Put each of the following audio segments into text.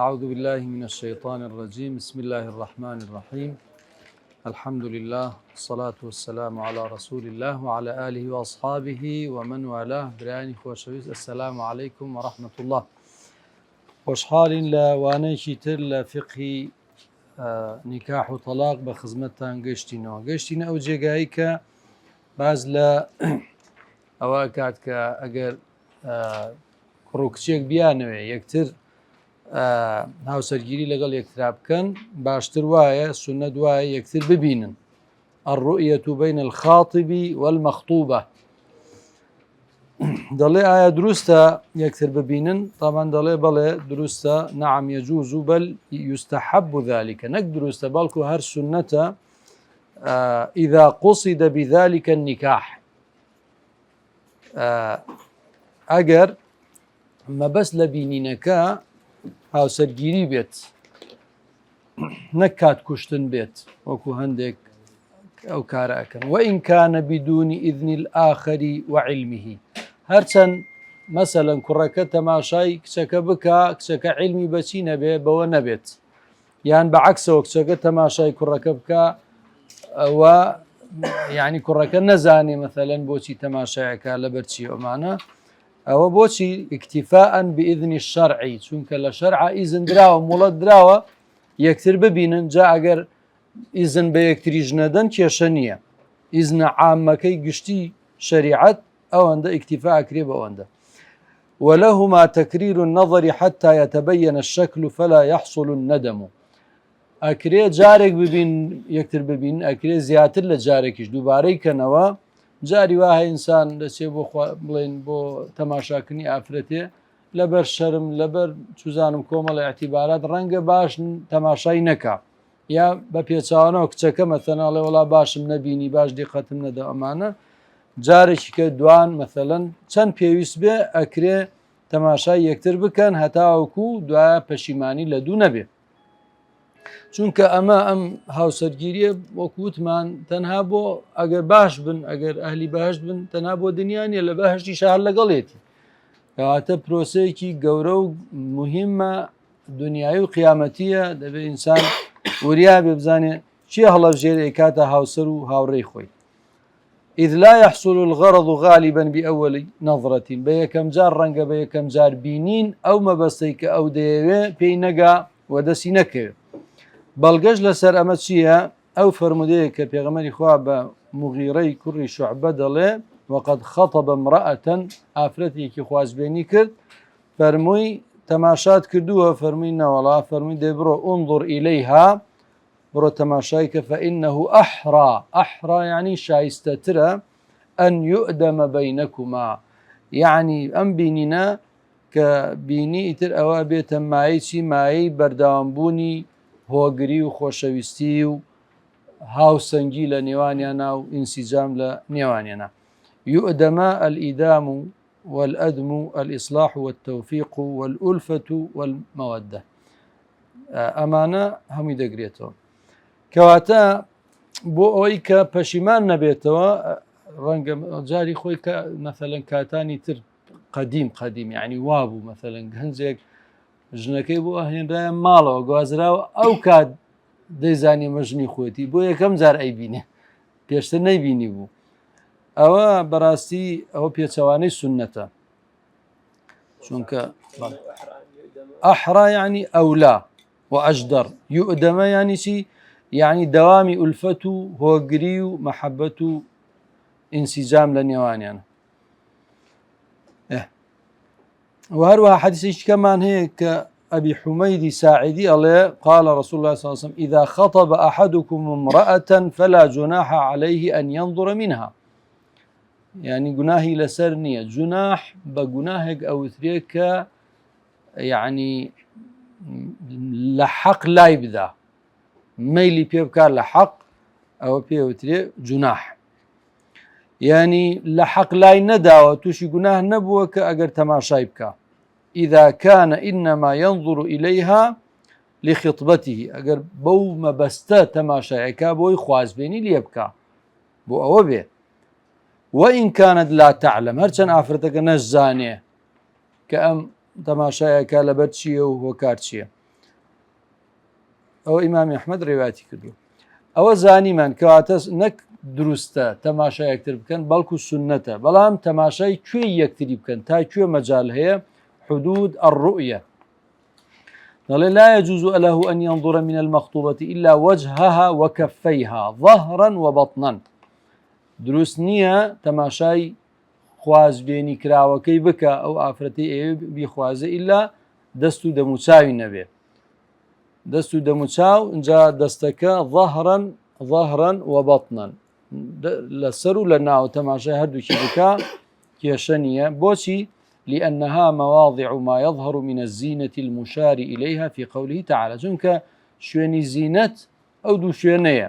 أعوذ بالله من الشيطان الرجيم. بسم الله الرحمن الرحيم. الحمد لله والصلاة والسلام على رسول الله وعلى آله وأصحابه ومن والاه. براني خوشويس، السلام عليكم ورحمة الله. خوشحال لا وانيشي تر لفقه نكاح وطلاق بخزمتان قشتنا أو جيقايك باز لا أواكات كأجر كروكشيك بيانوي يكتر هاوسەرگیری لەگەڵ یەکترا بکەن باشتر وایە سنەت وایە یەکتر ببینن. الرؤية بين الخاطب والمخطوبة دەڵێ ئایا دروستە یەکتر ببینن؟ طبعا دەڵێ بەڵێ دروستە، نعم يجوز بل يستحب ذلك، نەک دروستە بەڵکو هەر سنەتە إذا قصد بذلك النكاح، ئەگەر مەبەست لە بینینەکە هاوسەرگیری بێت، نەک کات کوشتن بێت وەکو هەندێک ئەو کارە ئەکەن. وإن كان بدون إذن الآخر وعلمه، هەرچەند مەسەلەن کوڕەکە تەماشای کچەکە بکە، کچەکە علمی بەچی نەبێ بەوە نەبێت، یان بەعەکسەوە کچەکە تەماشای کوڕەکە بکە و یعنی کوڕەکە نەزانێ مەسەلەن بۆچی تەماشایەکە لەبەرچی ئەمانە، ئەوە بۆچی اکتفاء بإذن الشرع، چونکە لە شەرع ئیزن دراوە، موڵەت دراوە یەکتر ببینن. جا ئەگەر ئیزن بە یەکتریش نەدەن کێشە نییە، ئیزنە عامەکەی گشتی شریعەت ئەوەندە اکتفاء کرێ بەوەندە. ولهما تكرير النظر حتى يتبين الشكل فلا يحصل الندم، ئەکرێ جارێک ببین یەکتر ببین، ئەکرێ زیاتر لە جارێکیش دووبارەی کەنەوە. جاری وایە ئینسان دەچێ بۆ بڵێن بۆ تەماشاکردنی ئافرەتێ لەبەر شەرم، لەبەر چوزانم کۆمەڵی اعتیبارات ڕەنگە باش تەماشای نەکا، یا بە پێچاوانەوە کچەکە مەتەناڵێ وڵا باشم نەبینی، باش دیقەتم نەدا. ئەمانە جارێکی کە دوان مەسەلەن چەند پێویست بێ ئەکرێ تەماشای یەکتر بکەن هەتاوەکو دوایە پەشیمانی لە دوو نەبێ. چونکە ئەمە ئەم هاوسەرگیریە وەکووتمان تەنها بۆ ئەگەر باش بن، ئەگەر ئەهلی بەهشت بن، تەنها بۆ دنیاە لە بەهشتی شار لەگەڵێتی. کەواتە پرۆسەیەکی گەورە و مهمە دنیای و قیامەتیە، دەبێت ئینسان وریا بێ بزانێ چی هەڵەبژێرێ کاتە هاوسەر و هاوڕێی خۆی. إذ لا يحصل الغرض غالبا بأول نظرة، بەیەکەم جار ڕەنگە بە یەکەم جار بینین ئەو مەبەستەی کە ئەو دەیەوێ پێی نەگا و دەسی نەکەوێت. بەڵگەش لەسەر ئەمە چییە؟ ئەو فەرمودەیە کە پێغەمبەری خوا بە مغیرەی کوڕی شوعبە دەڵێ وقد خطب امرأة، ئافرەتێکی خوازبێنی کرد، فەرمووی تەماشات کردووە، فەرمووی نەوەڵا، فەرمووی دێ بڕۆ انظر إليها، بڕۆ تەماشای کە فإنه أحرى يعني شایستەترە أن يؤدم بينكما، يعني ئەم بینینە کە بینی ئیتر ئەوە بێتە مایەی چی؟ مایەی بەردەوامبوونی هۆگری و خۆشەویستی و هاوسەنگی لە نێوانیانە و ئینسیجام لە نێوانیانە. يؤدم الإدام والأدم الإصلاح والتوفيق والألفة والمودة، ئەمانە هەمووی دەگرێتەوە. کەواتە بۆ ئەوەی کە پەشیمان نەبێتەوە، ڕەنگە جاری خۆی کە مەسەلەن کاتانی تر قەدیم یعنی وابوو مەسەلەن گەنجێک ژنەکەی بۆ هێنرایە ماڵەوە گوازراوە، ئەو کات دەیزانی مەژنی خۆتی بۆ یەکەم جار ئەیبینێ، پێشتر نەیبینی بوو. ئەوە بەڕاستی ئەوە پێچەوانەی سنەتە، چونکە ئەحرا یعنی ئەولا و ئەجدەر، یؤدەمە یعنی چی؟ یعنی دەوامی ئولفەت و هۆگری و مەحەبەت و ئینسیجام لە نێوانیانە. وهروها حديث كمان هيك أبي حميد ساعدي الله قال رسول الله صلى الله عليه وسلم إذا خطب أحدكم امرأة فلا جناح عليه أن ينظر منها، يعني جناهي لسرنية جناح بجناهك أو ثريك، يعني لحق لا يبدأ ميلي بيبكار لحق أو بيوتري جناح، يعني لحق لا يندى وتوشي جناه نبوك أجر تماشاي بك إذا كان إنما ينظر إليها لخطبته، أجر بو ما بستا تماشايك بوي خواز بيني ليبكى بو أو به. وإن كانت لا تعلم، هرچن آفرتك نزانيه كأم تماشايك لبرتشيه وهو كارتشيه. ئەو ئیمامی ئەحمەد ڕێواتی کردو ئەوە زانیمان کەواتە نەک دروستە تەماشا یەکتر بکەن بەڵکو سنەتە بەڵام تەماشای کوێ یەکتری بکەن تا کوێ مەجال هەیە حدود الرؤية لا يجوز له أن ينظر من المخطوبة إلا وجهها وكفيها ظهرا وبطنا دروست نییە تەماشای خوازبێنی کراوەکەی بکە ئەو ئافرەتی ئێوە بیخوازە ئیلا دەست و دەموچاوی نەبێ دەست و دەموچاو اینجا دەستەکە ظهرا وبطنا لەسەر و لە ناو تەماشای هەردووکی بکە کێشە نییە بۆچی لأنها مواضع ما يظهر من الزينة المشار إليها في قوله تعالى چونکە شوێنی زینەت ئەو دوو شوێنەیە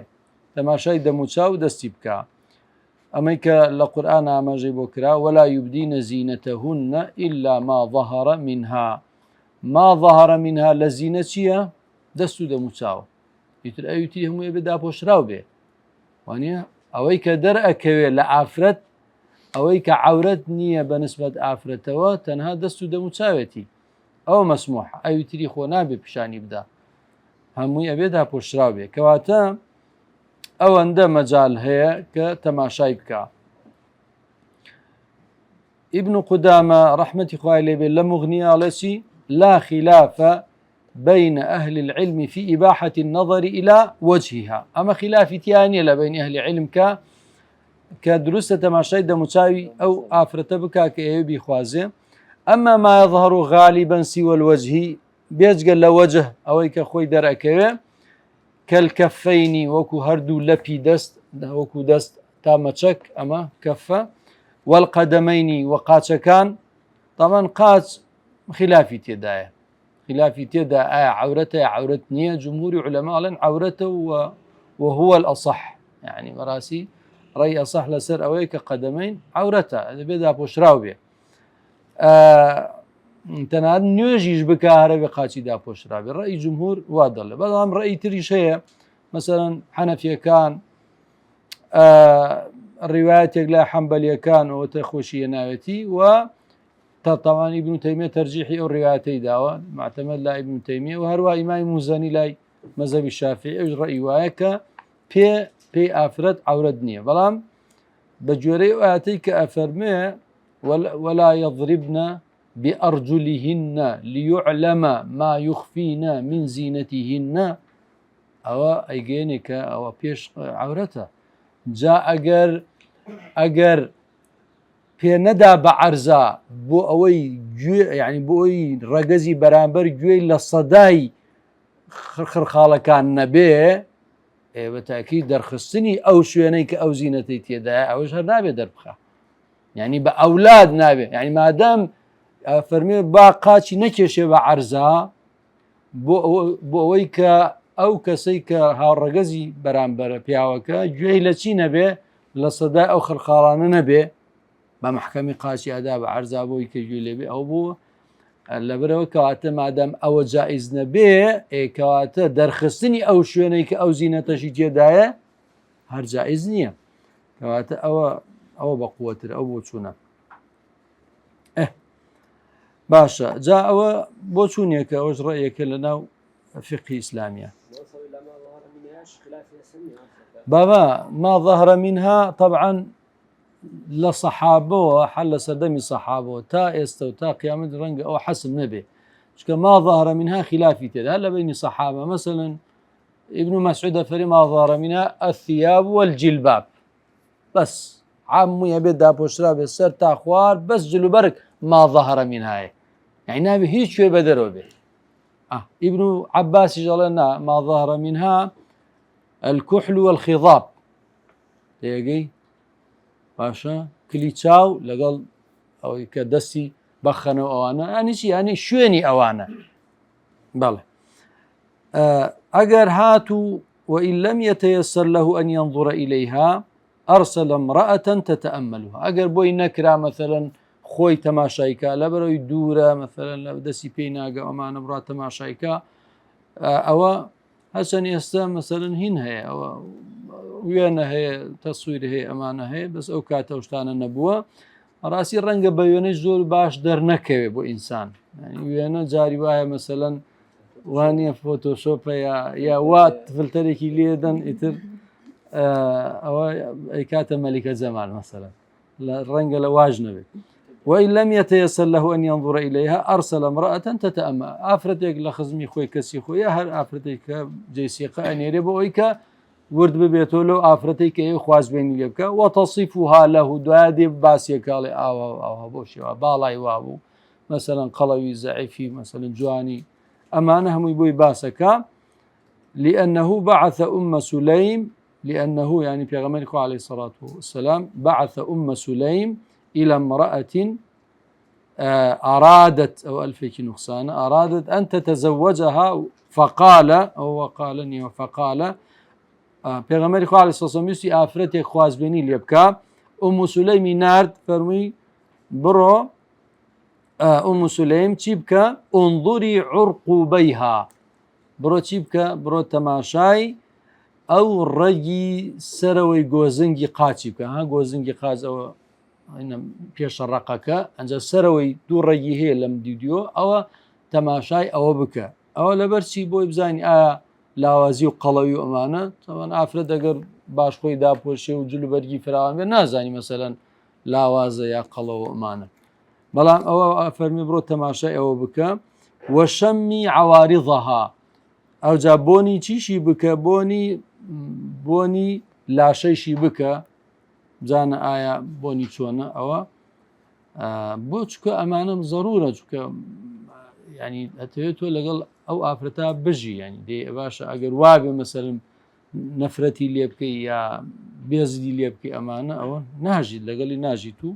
تەماشای دەموچاو دەستی بکە ئەمەی کە لە قورئان ئاماژەی بۆ کرا ولا يبدين زينتهن إلا ما ظهر منها ما ظهر منها لە زینە چییە دەست و دەموچاو ئیتر ئەویتی هەمووی بێدا پۆشراو بێ وانە ئەوەی کە دەرئەکەوێت لە ئافرەت ئەوەی کە عورەت نییە بە نسبەت ئافرەتەوە تەنها دەست و دەموچاوێتی ئەوە مەسموح ئەویتری خۆ نابێ پیشانی بدا هەمووی ئەبێدا پۆشراو بێ کەواتە ئەوەندە مەجال هەیە کە تەماشای بکە ابن قدامة رحمة خوای لێبێ لە مغنیاڵەچی لا خلاف بين أهل العلم في إباحة النظر إلى وجهها أما خلاف تيانية لبين أهل العلم كدروسة تماشي دموچاوي أو آفرة بكا كأيبي خوازي أما ما يظهر غالبا سوى الوجه بيجقل لوجه أو كخوي درأكوي كالكفين وكو هردو لبي دست وكو دست تامچك أما كفة والقدمين وقاتشكان طبعا قاتش خلافي تيدايا خلافي تيدا عورته عورت نية جمهور علماء لن عورته وهو الأصح يعني مراسي رأي أصح لسر أويك قدمين عورته هذا بدا بوشراو بيه تناد نيوجيش بكاره بقاتي دا بوشراو بيه رأي جمهور واضل بلام رأي تري شيء مثلا حنفية كان الروايات يقلا حنبلية كان وتخوشي ناوتي و طبعا ابن تيمية ترجيحي أو روايتي داوى معتمد لا ابن تيمية وهروا إمام موزاني لاي مذهب الشافعي أو رأي وايك بي أفرد عوردنية بلام بجوري آتيك أفرمي ولا يضربن بأرجلهن ليعلم ما يخفين من زينتهن أو أيجينك أو بيش عورته جاء أجر پێ نەدا بە عەرزا بۆ ئەوەی یعنی بۆ ئەوی ڕەگەزی بەرامبەر گوێی لە سەدای خرخاڵەکان نەبێ بە تاکید دەرخستنی ئەو شوێنەی کە ئەو زینەتەی تێدایە ئەوەش هەر نابێ دەربخە یعنی بە ئەولاد نابێ یعنی مادام فەرمێ با قاچی نەکێشێ بە عەرزا بۆ ئەوەی کە ئەو کەسەی کە هاوڕەگەزی بەرامبەرە پیاوەکە گوێی لە چی نەبێ لە سەدای ئەو خرخاڵانە نەبێ بمحكمة قاسي أداب عرزابوي كجولي أو بو لبرو كواتا مادام أو جائز نبي كواتا درخستني أو شوينيك أو زينة شي داية هر جائز نية كواتا أو بقوة أو بوشونا باشا جاء أو بوشونيك أوش رأيك لنا فقه إسلامية بابا ما ظهر منها طبعا لصحابه حل سردمي صحابه تا استوتا قيامة رنج أو حسب نبي ما ظهر منها خلافي تدا هلا بين صحابة مثلا ابن مسعود فري ما ظهر منها الثياب والجلباب بس عمو يبدا بوشرا بالسر تاخوار بس جلبرك ما ظهر منها يعني نبي هيك شوي بدروا به ابن عباس جلنا ما ظهر منها الكحل والخضاب تيجي باشا كليتشاو لقال أو كدسي بخنا أوانا يعني شيء يعني شويني أوانا بله أجر هاتوا وإن لم يتيسر له أن ينظر إليها أرسل امرأة تتأملها أجر بوي نكرا مثلا خوي تماشايكا لبرو يدورا مثلا لبدسي بيناقا وما نبرا تماشايكا أو حسن يستام مثلا هن هي أو ويانا هي تصوير هي أمانة هي بس أو كاتا وشتانا نبوة راسي الرنقة بيوني زول باش در نكوي بو إنسان يعني ويانا جاري واهي مثلا وانە فۆتۆشۆپە یا وات فلتەرێکی لێدەن ئیتر ئەوە ئەیکاتە مەلیکە جەمال مەسەلەن ڕەنگە لە واژ نەبێت. وإن لم يتيسر له أن ينظر إليها أرسل امرأة تتأمى ئافرەتێک لە خزمی خۆی کەسی خۆی یا هەر ئافرەتێک کە جێسیقە ئەنێرێ بۆ ئەوی کە ورد ببێتەوە لەو ئافرەتەی کە ئێوە خوازبێنی لێ بکە وەتەصیفها له دوایە دێ باسیەکاڵێ ئاوا بۆ شێوە باڵای وابوو مەسەلەن قەڵەوی زەعیفی مەسەلەن جوانی ئەمانە هەمووی بۆی باسەکە لأنه بعث سليم لأنه يعني پیغمبر عليه الصلاة والسلام بعث سليم إلى امرأة أرادت أو ألفك نقصان أرادت أن تتزوجها فقال پیغمبر عليه الصلاة والسلام يسي آفرتي خوازبيني ليبكا سليم نارد فرمي برو سليم تشيبكا انظري عرقوبيها برو تشيبكا برو تماشاي أو ڕەگی سەرەوەی گۆزنگی قاچی بکە ها گۆزنگی قاز ئەوە پێشە ڕقەکە ئەنجە سەرەوەی دوو ڕێگی هەیە لەم دیدیۆ ئەوە تەماشای ئەوە بکە ئەوە لەبەرچی بۆی بزانانی ئایا لاوازی و قەڵەوی و ئەمانە تەوان ئافرەت ئەگەر باش خۆی داپۆشێ و جلوبەرگی فراوان بێ نازانی مەسەلەن لاوازە یا قەڵەوە ئەمانە بەڵام ئەوە فەرمی بڕۆ تەماشای ئەوە بکە وەشەمی عەواریضەها ئەوجا بۆنی چیشی بکە بۆنی لاشەیشی بکە بزانە ئایا بۆنی چۆنە ئەوە بۆ چکە ئەمانم زەرورە چکە ینی ئەتەوێت تۆ لەگەڵ ئەو ئافرەتا بژی ینی دێ باشە ئەگەر وابێ مەسەرم نەفرەتی لێ بکەی یا بێزدی لێ بکەی ئەمانە ئەوە ناژیت لەگەڵی ناژیت و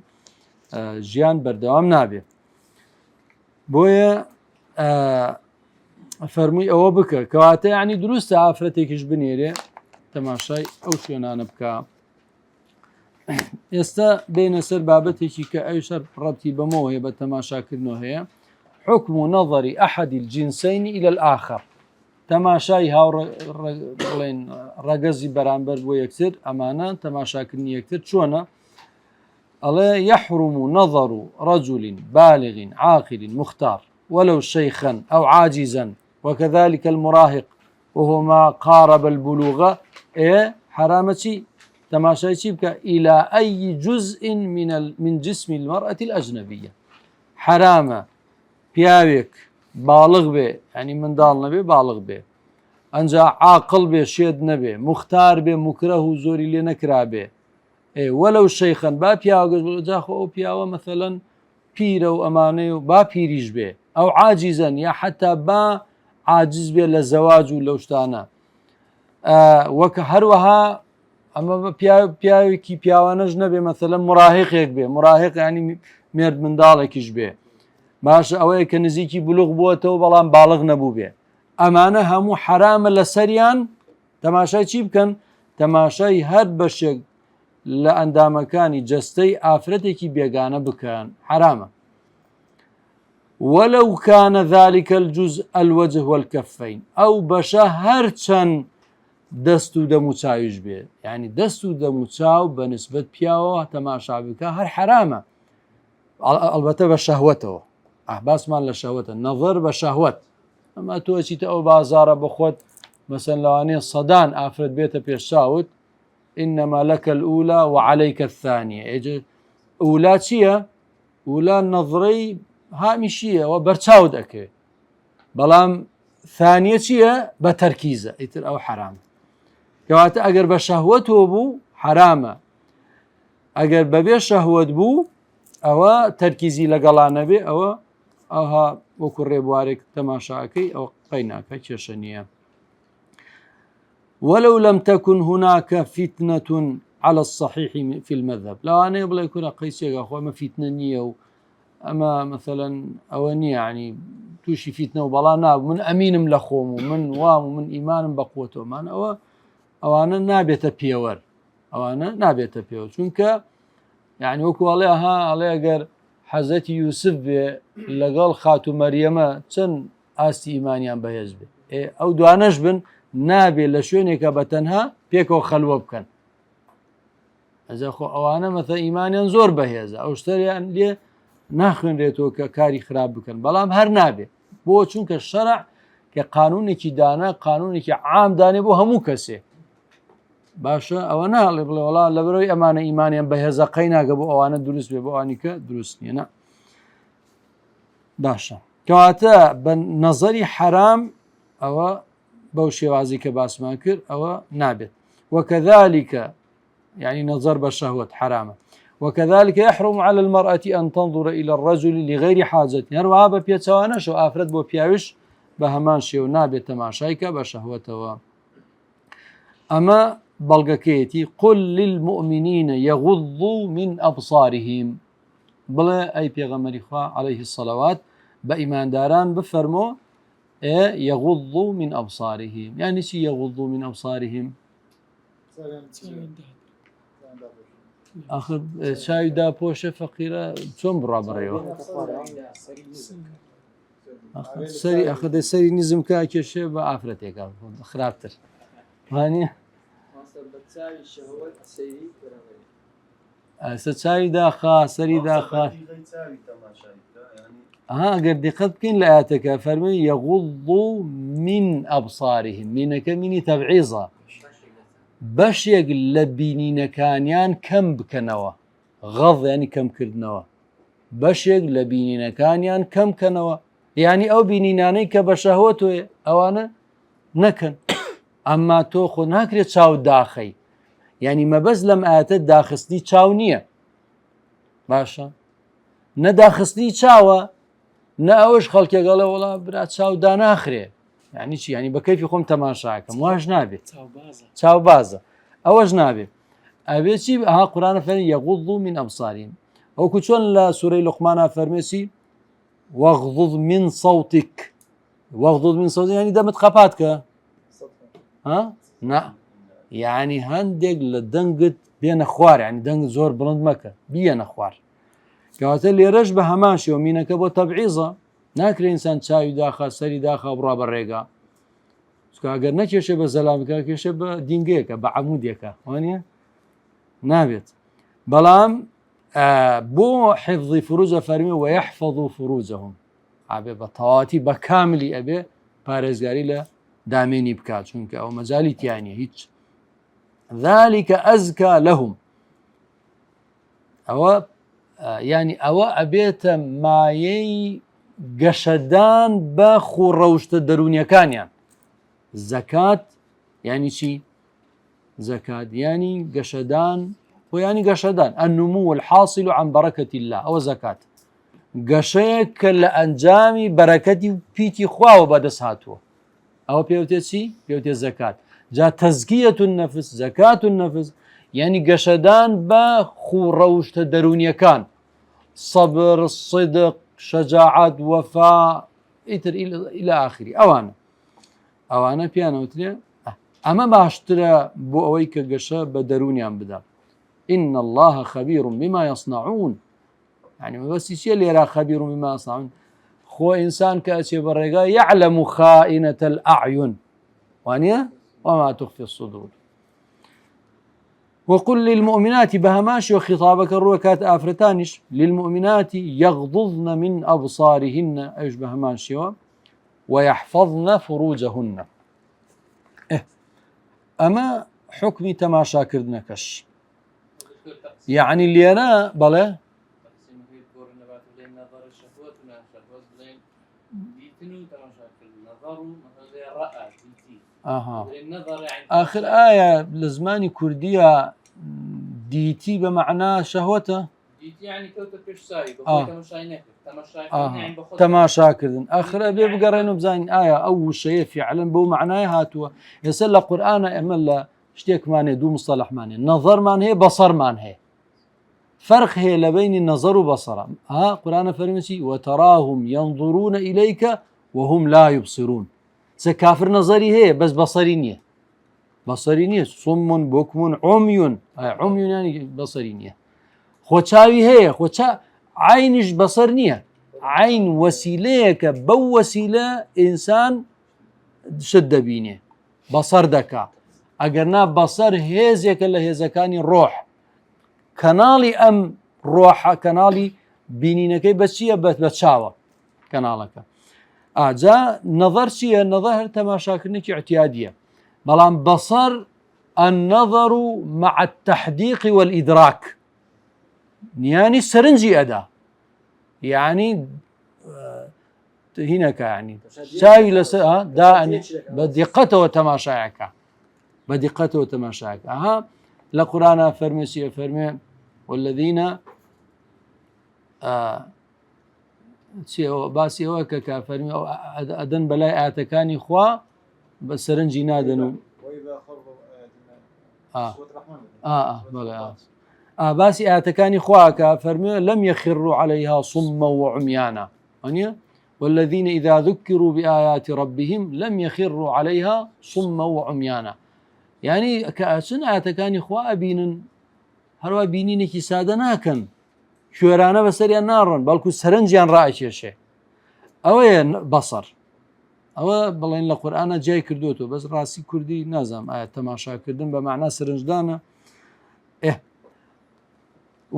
ژیان بەردەوام نابێت بۆیە فەرمووی ئەوە بکە کەواتە ینی دروستە ئافرەتێکیش بنێرێ تەماشای ئەو شوێنانە بکە. ئێستا بینە سەر بابەتێکی کە ئەو شەر ڕەتی بەمەوە هەیە بە تەماشاکردنەوە هەیە حكم نظر أحد الجنسين إلى الآخر تماشاي هاو رجزي برانبر بو يكتر أمانة تماشاكرني يكتر شونا الله يحرم نظر رجل بالغ عاقل مختار ولو شيخا أو عاجزا وكذلك المراهق وهو ما قارب البلوغ حرامتي تماشاي بك إلى أي جزء من جسم المرأة الأجنبية حرامة پیاوێک باڵغ بێ ینی منداڵ نەبێ باڵغ بێ ئەنجا عاقڵ بێ شێد نەبێ مختار بێ مکرەه و زۆری لێ نەکرا بێ وەلەو شەیخەن با پیاوەگەجاخۆ ئەو پیاوە مەثەلەن پیرە و ئەمانەی و با پیریش بێ ئەو عاجیزەن یا حتا با عاجز بێ لە زەواج و لەو شتانە وەکە هەروەها ئەمە پیاوێکی پیاوانەش نەبێ مەثەلەن مراهقێک بێ مراهق ینی مێرد منداڵێکیش بێ باش ئەوەیە کە نزیکی بلوغ بووەتەوە بەڵام باڵغ نەبوو بێ ئەمانە هەموو حرامە لە سەریان تەماشای چی بکەن تەماشای هەر بەشێک لە ئەندامەکانی جەستەی ئافرەتێکی بێگانە بکەن حرامە وەلەو کانە ذلك الجزء الوجه والكفين ئەو بەشە هەر چەند دەست و دەموچاویش بێ ینی دەست و دەموچاو بە نسبەت پیاوە تەماشا بکە هەر حرامە ئەلبەتە بە شەهوەتەوە باسمان لە شەهوەتە نەظر بە شەهوەت ئەمە تۆ چیتە ئەو بازارە بخۆت مەسەن لەوانەیە سەدان ئافرەت بێتە پێشچاوت ئینەما لەکە الئولا وعەلەیکە الثانیە ئولا چییە؟ ئولا نەظرەی هامیشیەوە بەرچاوت ئەکێ بەڵام ثانیە چییە؟ بە تەرکیزە ئیتر ئەو حرامە کەواتە ئەگەر بە شەهوەتەوە بوو حرامە ئەگەر بەبێ شەهوەت بوو ئەوە تەرکیزی لەگەڵانە بێ ئەوە ئەوها وەکو ڕێبوارێک تەماشاکەی ئەو قەیناکە کێشە نییە ولو لم تكن هناك فتنة على الصحيح في المذهب لەوانەیە بڵێ کورە قەیسێکە خۆ ئەمە فتنە نییە و ئەمە مثلا ئەوە نییە ینی تووشی فتنە و بەڵام نابوو من ئەمینم لە خۆم و من وام و من ئیمانم بە قوتۆمان ئەوانە نابێتە پێوەەر ئەوانە نابێتە پێوە چونکە يعني وەکو ئەڵێ ها ئەڵێ ئەگەر حەزەتی یوسف بێ لەگەڵ خاتو مەریەمە چەند ئاستی ئیمانیان بەهێز بێ ئەو دوانەش بن نابێ لە شوێنێکە بەتەنها پێکەوە خەلوە بکەن ئەزە خۆ ئەوانە مەتە ئیمانیان زۆر بەهێزە ئەو شتەریان لێ ناخوێنرێتەوە کە کاری خراپ بکەن بەڵام هەر نابێ بۆ چونکە شەرع کە قانونێکی دانا قانونێکی عام دانێ بۆ هەموو کەسێ باشە ئەوە ناڵێ بڵێ وڵا لەبەرەوەی ئەمانە ئیمانیان بە هێزەقەی ناگە بۆ ئەوانە دروست بێ بۆ ئەوانی کە دروست نییە باشە کەواتە بە نەزەری حرام ئەوە بەو شێوازی کە باسمان کرد ئەوە نابێت وكذلك يعني نظر بالشهوة حرامة وكذلك يحرم على المرأة أن تنظر إلى الرجل لغير حاجة يعني وهذا بيتوانا شو أفرد بو بياوش بهمان شيء نابت تماشايك بشهوته أما بلغكيتي قل للمؤمنين يغضوا من أبصارهم بلا أي بيغمر عليه الصلوات بإيمان داران بفرمو يغضوا من أبصارهم يعني شي يغضوا من أبصارهم آخر شاي دا بوشة فقيرة شون برابريوه سري أخذ سري نزم كاكيشة بآفرتك خرابتر هاني سري داخا سري داخا أقر دقت بكين لآتك فرمي يغضوا من أبصارهم منك مني تبعيضة بەشێک لە بینینەکانیان کەم بکەنەوە غەض ینی کەم کردنەوە بەشێک لە بینینەکانیان کەم کەنەوە یعنی ئەو بینینانەی کە بە شەهوەتۆیە ئەوانە نەکەن ئەمما تۆ خۆ ناکرێت چاو داخەی یعنی مەبەست لەم ئاەتە داخستنی چاو نییە باشە نەداخستنی چاوە نە ئەوەش خەڵکێگەڵە وڵا برا چاو داناخرێ يعني چی يعني بە کەیفی خۆم تەماشاکەم واش نابێت چاو بازە ئەوەش نابێت ئەبێت چی ها قورآنە فەرمی یەغضوا من ئەبصارهم ئەوکو چۆن لە سوورەی لوقمانە فەرمێسی واغضض من صوتك واغضض من صوتك يعني دەمت قەپات کە ها نا يعني هەندێک لە دەنگت بێنە خوار يعني دەنگت زۆر بڵند مەکە بیەنە خوار کەواتە لێرەش بە هەمان شێوە مینەکە بۆ تەبعیزە ناکرێ ئینسان چاوی داخە سەری داخە بڕا بە ڕێگا ئەگەر نەکێشێ بە زەلامەکە کێشە بە دینگەیەکە بە عەمودێکە وانە نابێت بەڵام بۆ حفظی فروجە فەرمی ويحفظوا فروجهم ئابێ بە تەواتی بە کاملی ئەبێ پارێزگاری لە دامێنی بکات چونکە ئەو مەجالی تیانە هیچ ذلك أزكى لهم ئەوە ینی ئەوە ئەبێتە مایەی گەشەدان بە خوڕەوشتە دەرونیەکانیان زەکات ینی چی زەکات ینی گەشەدان بۆ ینی گەشەدان النمو الحاصل عن بركة الله ئەوە زەکات گەشەیەک کە لە ئەنجامی بەرەکەتی پیتی خواوە بەدەست هاتووە ئەوە پێوتێت چی پێوتێت زەکات جا تەزکیەة النەفس زەکات النەفس ینی گەشەدان بە خوڕەوشتە دەرونیەکان صبر صدق شجاعات وفاء ئیتر إلى آخره ئەوانە پیانەوترێ ئەمە باشترە بۆ ئەوەی کە گەشە بە دەرونیان بدا إن الله خبير بما يصنعون يعني بس چیە لێرا خبير بما يصنعون خۆ ئینسان کە ئەچێ بە ڕێگا يعلم خائنة الأعين وانە وما تخفي الصدور وقل للمؤمنات بهماش وخطابك الروكات آفرتانش للمؤمنات يغضضن من أبصارهن أيش بهماش ويحفظن فروجهن أما حكمي تماشا كردنكش يعني اللي أنا بلا آخر آية لزماني كردية ديتي بمعنى شهوته ديتي يعني كوتة بيش ساي تماشا كردن آخر أبي بقرينو بزاين آية أول شيء فعلا بو معناه هاتوا يسأل قرآن أملا اشتيك ماني دو مصطلح ماني نظر ماني بصر ماني فرق هي لبين النظر وبصر قرآن فرمسي وتراهم ينظرون إليك وهم لا يبصرون سكافر نظري هي بس بصرينية بصرينية صم بكم عمي عمي يعني بصرينية خوشاوي هي خوشا عينش بصرنية عين وسيليك بو وسيلة إنسان شد بينه بصر دكا أجرنا بصر هيزك اللي هيزكاني روح كنالي أم روح كنالي بينينك بس هي بتشاوى كنالك جا نظر چییە؟ نظر تەماشاکردنێکی اعتیادیە، بەڵام بەسەر النظر مع التحديق والإدراك، يعني سرنجي أدا، يعني هناك يعني شاي لسا دا بدقته وتماشاك بدقته وتماشاك. لقرآن فرمي والذين باسی ئەوە کە کافەرمی ئەدەن بەلای ئاەتەکانی خوا بە سەرنجی نادەن و باسی ئاەتەکانی خواکە فەرمێ لەم يخروا عليها صما وعميانا، والذين إذا ذكروا بآيات ربهم لم يخروا عليها صما وعميانا، يعني كأسن ئاەتەکانی خوا ئەبینن هەروە بینینێکی سادە ناکەن، شوێرانە بەسەریان ناڕن، بەڵکو سەرنجیان ڕائکێشێ. ئەوەیە بەسەر، ئەوە بڵێن لە قورئانە جای کردوتەوە، بەس ڕاستی کوردی نازانم ئایا تەماشاکردن بە معنای سەرنجدانە.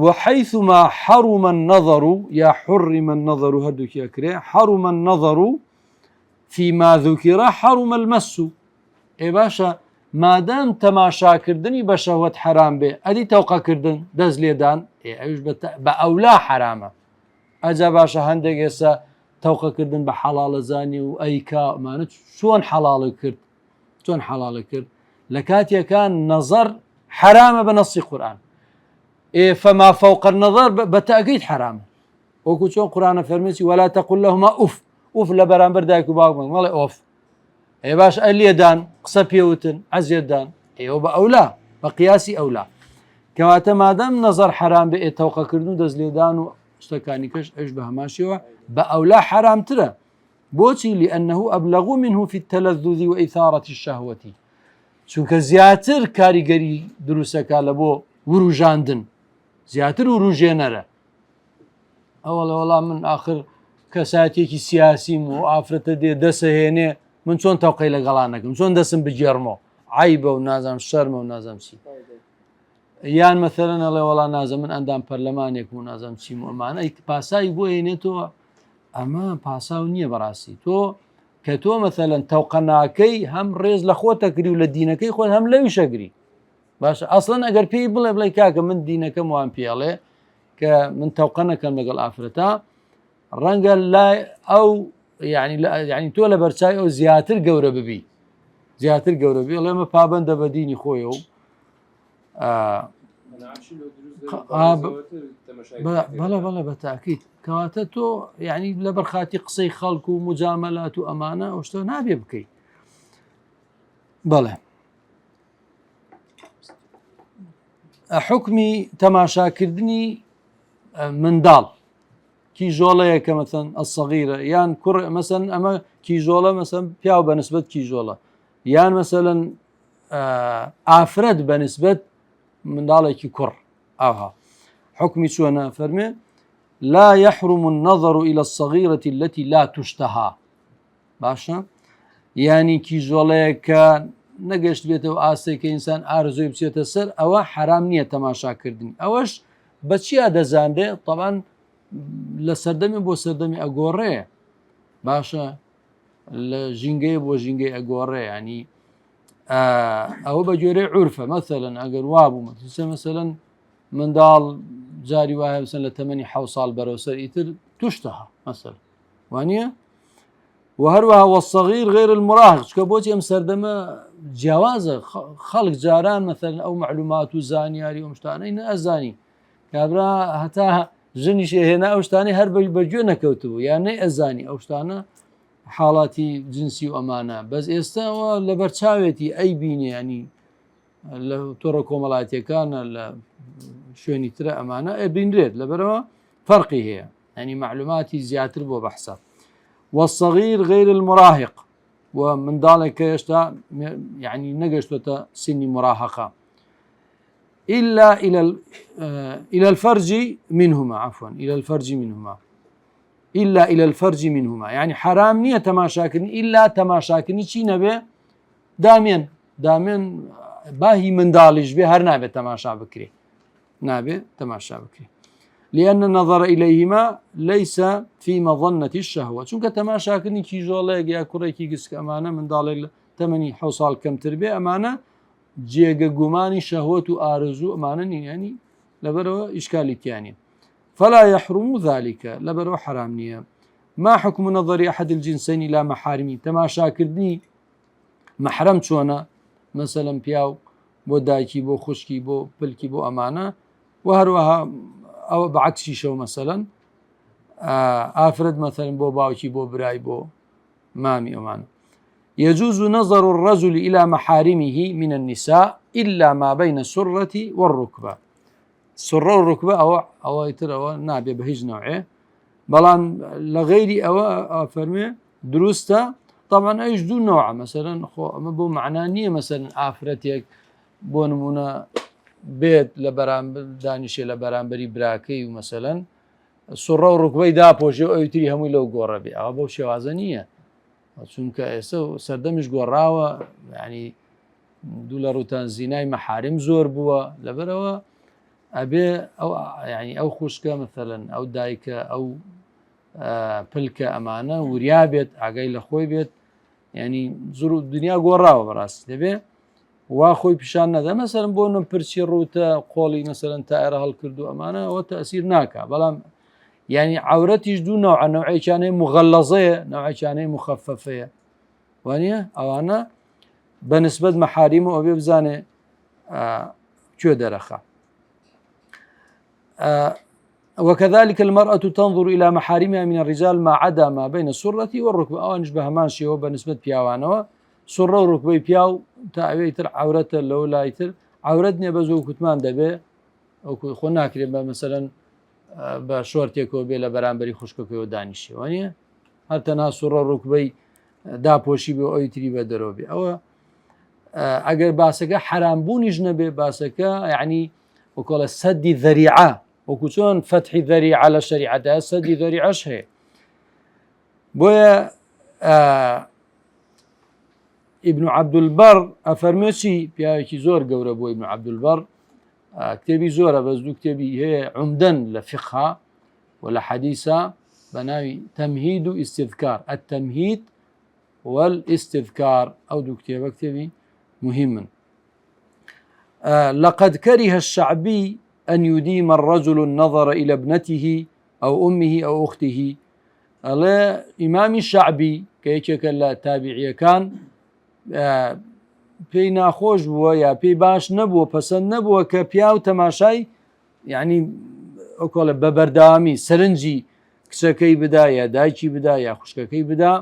وحيثما حرم النظر يا حرم النظر هردوك يا كري حرم النظر فيما ذكر حرم المس. باشا مادام تەماشا کردنی بە شەهوەت حرام بێ، ئەدی تەوقە کردن دەست لێدان ئەوش بە ئەولا حرامە. ئەجا باشە هەندێک ئێستا تەوقەکردن بە حەڵاڵە زانی و ئەیکامانە چۆن حەڵاڵی کرد، چۆن حەڵاڵی کرد لە کاتێکان نەزەر حرامە بە نەسی قورئان. فما فوق النظر بتأكيد حرام، وەکو چۆن قورئانە فەرمێتی ولا تقل لهما أف، أف لە بەرامبەر دایک و باوک مەڵێ ئۆف. باش ئەلێدان قسە پێوتن عەزێدان ئێوە بە ئەولا بە قیاسی ئەولا، کەواتە مادام نەزەر حرام بێ تەوقەکردن و دەست لێدان و شتەکانی کەش ئەش بە هەماشەوە بە ئەولا حرامترە. بۆچی؟ لأنه أبلغ منه في التلذذ وإثارة الشهوة، چونکە زیاتر کاریگەری دروستەکە لە بۆ وروژاندن، زیاتر وروژێنەرە. ئەوڵێ وەڵام من آخر کەساتێکی سیاسیم و ئافرەتە دێ دەسەهێنێ من چۆن تەوقەی لەگەڵان نەکەم، چۆن دەسم بگێڕمەوە، عیبە و نازانم شەرمە و نازانم چی. یان مەثەلەن ئەڵێ وەڵام نازانم من ئەندام پەرلەمانێک و نازانم چیم و ئەمانە پاسایی بۆ هێنێتەوە، ئەمە پاساو نییە بەڕاستی. تۆ کە تۆ مەثەلەن تەوقە ناکەی هەم ڕێز لە خۆتەگری و لە دینەکەی خۆت هەم لەویشەگری. باشە ئەسڵەن ئەگەر پێی بڵێ کاکە من دینەکەم وان پێڵێ کە من تەوقە نەکەم لەگەڵ ئافرەتە، ڕەنگە لای ئەو یعنی تۆ لە بەرچای ئەو زیاتر گەورە ببی، زیاتر گەورە بی، ئەڵێ ئەمە پابەندە بە دینی خۆیە و بەڵێ بە تاکید. کەواتە تۆ یعنی لە بەرخاتی قسەی خەڵک و مجامەلات و ئەمانە ئەو شتە نابێ بکەیت. بەڵێ حکمی تەماشاکردنی منداڵ کیژۆڵەیەکە مەسەن ئەسەغیرە یان کوڕ مەسەن ئەمە کیژۆڵە مەسەن پیاو بە نسبەت کیژۆڵە یان مەسەلەن ئافرەت بە نسبەت منداڵێکی کوڕ ئاها حکمی چۆنە فەرمێ لا يحرم النظر إلى الصغيرة التي لا تشتهى. باشە یانی کیژۆڵەیەکە نەگەشت بێتەوە ئاستێککە ئینسان ئارزوی بچێتە سەر ئەوە حرام نییە تەماشاکردنی. ئەوەش بەچیا دەزاندێ؟ طبعاً لە سەردەمی بۆ سەردەمی ئەگۆڕێ، باشە لە ژینگەی بۆ ژینگەی ئەگۆڕێ، ینی ئەوە بە گوێرەی عورفە. مەثەلەن ئەگەر وابوو مەثەلەن منداڵ جاری وایە بسن لە تەمەنی 7 ساڵ بەرەوسەر ئیتر توشتەها مەسەل وانە و هەروەها وەسەغیر غیر المراهق، چکە بۆچی ئەم سەردەمە جیاوازە خەڵک جاران مەثەلەن ئەو معلومات و زانیاری ئەو شتانەی ئەزانی کابرا هەتا ژنیش هێنا ئەو شتانەی هەر بەگوێ نەکەوتبوو یان نەی ئەزانی ئەو شتانە حاڵاتی جنسی و ئەمانە. بەس ئێستاەوە لە بەرچاوێتی ئەی بینێ ینی لە تۆڕە کۆمەڵاتیەکانە لە شوێنی ترە ئەمانە ئەبینرێت لەبەرەوە فەرقی هەیە، ینی معلوماتی زیاتر بۆ بەحسە. والصغير غير المراهق و منداڵێک کە هێشتا یعنی نەگەشتوتە سنی مراهقة إلا إلى الفرج منهما عفوا إلى الفرج منهما إلا إلى الفرج منهما، يعني حرام نییە تەماشاکردنی إلا تەماشاکردنی چی نەبێ؟ دامێن باهی منداڵیش بێ هەر نابێت تەماشا بکرێ، نابێت تەماشا بکرێ. لأن النظر إليهما ليس في مظنة الشهوة چونك تماشاكرني كي جۆڵەیەک یا کوڕێکی گسک ئەمانە منداڵێک تەمەنی 7 ساڵ کەمتر بێ ئەمانە جێگە گومانی شەهوەت و ئارزوو ئەمانە نینی لەبەرەوە ئیشکالی تیانە فلا يحرم ذلك لەبەرەوە حرام نییە ما حكم نظر أحد الجنسين إلى محارمه تماشاکردنی محرم چۆنە مثلا پیاو بۆ دایکی بۆ خوشکی بۆ پلکی بۆ ئەمانە و هەروەها ئەو بەعکسی شەو مثلا ئافرەت مثلا بۆ باوکی بۆ برای بۆ مامی ئەمانە يجوز نظر الرجل إلى محارمه من النساء إلا ما بين السرة والركبة السرة والركبة أو يتر أو نابي بهج نوعه بلان لغيري أو فرمي دروسته طبعا أيش دو نوع مثلا بو معنانية مثلا آفرتك بو نمونا بيت لبران دانشي لبران بري براكي مثلا السرة والركبة دا بوشي أو يتري همي لو قربي أو بو شوازنية چونکە ئێستا سەردەمیش گۆڕاوە ینی دوو لە ڕوتان زینای مەحارم زۆر بووە لەبەرەوە ئەبێ ئەو خوشکە مثلەن ئەو دایکە ئەو پلکە ئەمانە وریا بێت ئاگای لە خۆی بێت ینی زۆر دنیا گۆڕاوە بەڕاستی دەبێ وا خۆی پیشان نەدا مەسەرم بۆ نم پرچی ڕوتە قۆڵی مەسەرەن تائێرە هەڵکردو ئەمانە ئەوە تەئسیر ناکە بەڵام يعني عورتيش دو نوعي كان مغلظة نوعي كان مخففة وانيا او انا بالنسبة محارمه او بيبزاني شو درخة وكذلك المرأة تنظر إلى محارمها من الرجال ما عدا ما بين السرة والركبة او نشبه مانشي هو بالنسبة بياوانه سرة والركبة بياو تاويتر عورته لو لا يتر عورتني بزو كتمان دبي او خونا كريم مثلا بە شۆرتێکەوە بێ لە بەرامبەری خوشکەکەیەوە دانیشێوانە هەر تەنها سوڕە ڕوکبەی داپۆشی بێ ئەوی تری بە دەرەوە بێ ئەوە ئەگەر باسەکە حرامبوونیش نەبێ باسەکە یعنی وەکۆڵە سەدی ذەریعە وەکو چۆن فەتحی ذەریعە لە شەریعەتە سەدی ذەریعەش هەیە بۆیە ئیبن عەبدولبەر ئەفەرمێ چی پیاوێکی زۆر گەورە بۆ ئیبن عەبدولبەر كتابي زورة بس دو كتابي هي عمدا لفقها ولا حديثة بناوي تمهيد واستذكار التمهيد والاستذكار أو دو كتابي مهما لقد كره الشعبي أن يديم الرجل النظر إلى ابنته أو أمه أو أخته الله إمام الشعبي كيك لا تابعي كان پێی ناخۆش بووە یا پێی باش نەبووە پەسەند نەبووە کە پیا و تەماشای یعنی ئەوکۆڵە بە بەرداوامی سەرنجی کچەکەی بدا یا دایکی بدا یا خوشکەکەی بدا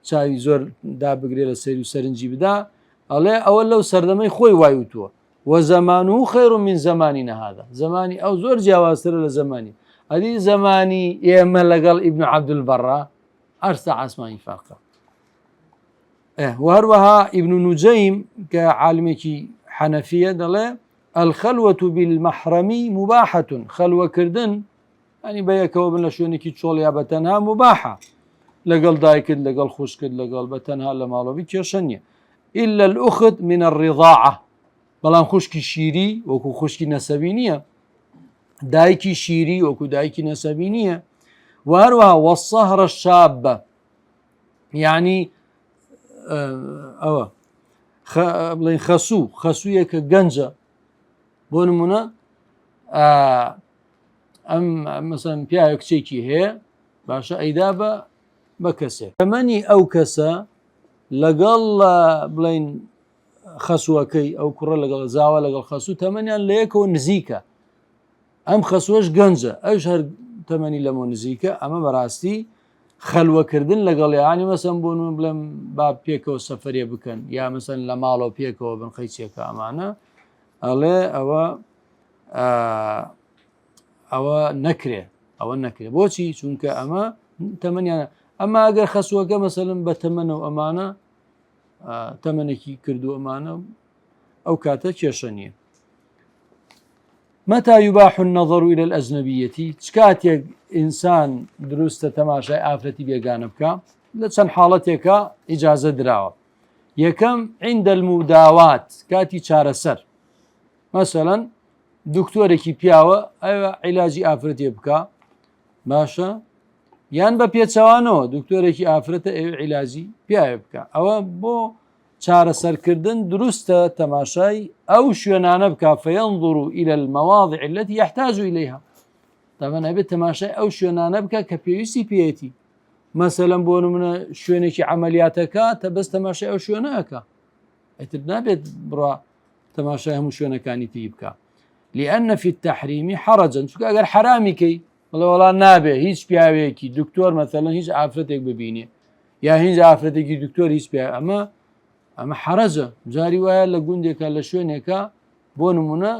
چاوی زۆر دابگرێ لە سەری و سەرنجی بدا ئەڵێ ئەوە لەو سەردەمەی خۆی وایوتووە وەزەمانه خەیر من زەمانینە هذا زمانی ئەو زۆر جیاوازترە لە زمانی ئەدی زمانی ئێمە لەگەڵ ئیبن عەبدولبەڕا ئەرسە عاسمانی فارقە وهروها ابن نجيم كعالمك حنفية دله الخلوة بالمحرم مباحة خلوة كردن يعني بيك وبن لشونك تشول يا بتنها مباحة لقل دايكد لقل خوشكد لقل بتنها لمالو بكيشنية إلا الأخذ من الرضاعة بلان خوشكي شيري وكو خوشكي نسبينية دايكي شيري وكو دايكي نسبينية وهروها والصهر الشابة يعني ئەوە بڵێن خەسوویەکە گەنجە بۆ نمونە ئەم مەسەن پیاوە کچێکی هەیە باشە ئەیدا بە کەسێک تەمەنی ئەو کەسە لەگەڵ بڵێن خەسووەکەی ئەو کوڕە لەگەڵ زاوە لەگەڵ خەسوو تەمەنیان لە یەکەوە نزیکە ئەم خەسوەش گەنجە ئەوش هەر تەمەنی لەمە نزیکە ئەمە بەڕاستی خەلوەکردن لەگەڵ یانی مەسەن بۆ بڵێم با پێکەوە سەفەرێ بکەن یا مەسەن لە ماڵەوە پێکەوە بن خەیچێکە ئەمانە ئەڵێ ئەوە نەکرێ بۆچی چونکە ئەمە تەمەنیانە ئەمە ئەگەر خەسووەکە مەسەلم بە تەمەنە و ئەمانە تەمەنێکی کردو ئەمانە ئەو کاتە کێشە نییە متى يباح النظر إلى الأجنبية تشكاتيك إنسان دروست تماشى آفرتي بيقان بكا لتشان حالتك إجازة دراوة يكم عند المداوات كاتي شارسر مثلا دکتۆرێکی پیاوە ئەوە عیلاجی ئافرەتێ بکە باشە یان بە پێچەوانەوە دکتۆرێکی ئافرەتە ئێوە عیلاجی پیاوە بکە ئەوە بۆ چارەسەرکردن دروستە تەماشای ئەو شوێنانە بکە فينظر إلى المواضع التي يحتاج إليها طبعا ئەبێت تەماشای ئەو شوێنانە بکە کە پێویستی پێێتی مەسەلەن بۆ نمونە شوێنێکی عملیاتەکە تە بەس تەماشای ئەو شوێنەکە ئەتر نابێت بڕە تەماشای هەموو شوێنەکانی تی بکە لأن في التحريم حرجا چونکە ئەگەر حرامی کەی بڵێ وەڵا نابێ هیچ پیاوەیەکی دکتۆر مەسەلەن هیچ ئافرەتێک ببینێ یا هیچ ئافرەتێکی دکتۆر هیچ پیا ئەمە حرەجە جاری وایە لە گوندێکە لە شوێنێکە بۆ نمونە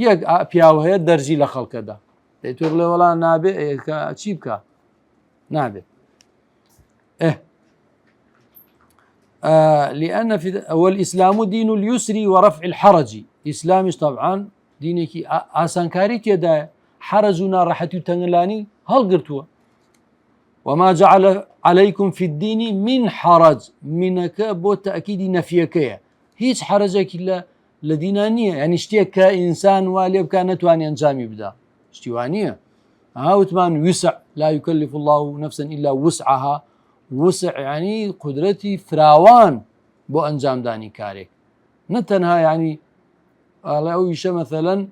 یەک پیاوە هەیە دەرزی لە خەڵکەدا دەیتۆ بڵێ وەڵا نابێ چی بکە نابێت لأن في والإسلام دين اليسر ورفع الحرج إسلامش طبعا دينك آسان كاري تيدا حرجنا راحتي تنلاني هل قرتوا وما جعل عليكم في الدين من حرج منك بو تأكيد نفيك هيج حرجك إلا لدينانية يعني اشتيك كإنسان والي كانت واني أنجامي بدا اشتوانية هاوتمان وسع لا يكلف الله نفسا إلا وسعها وسع يعني قدرتي فراوان بو أنجام داني كاريك نتنها يعني الله يشا مثلا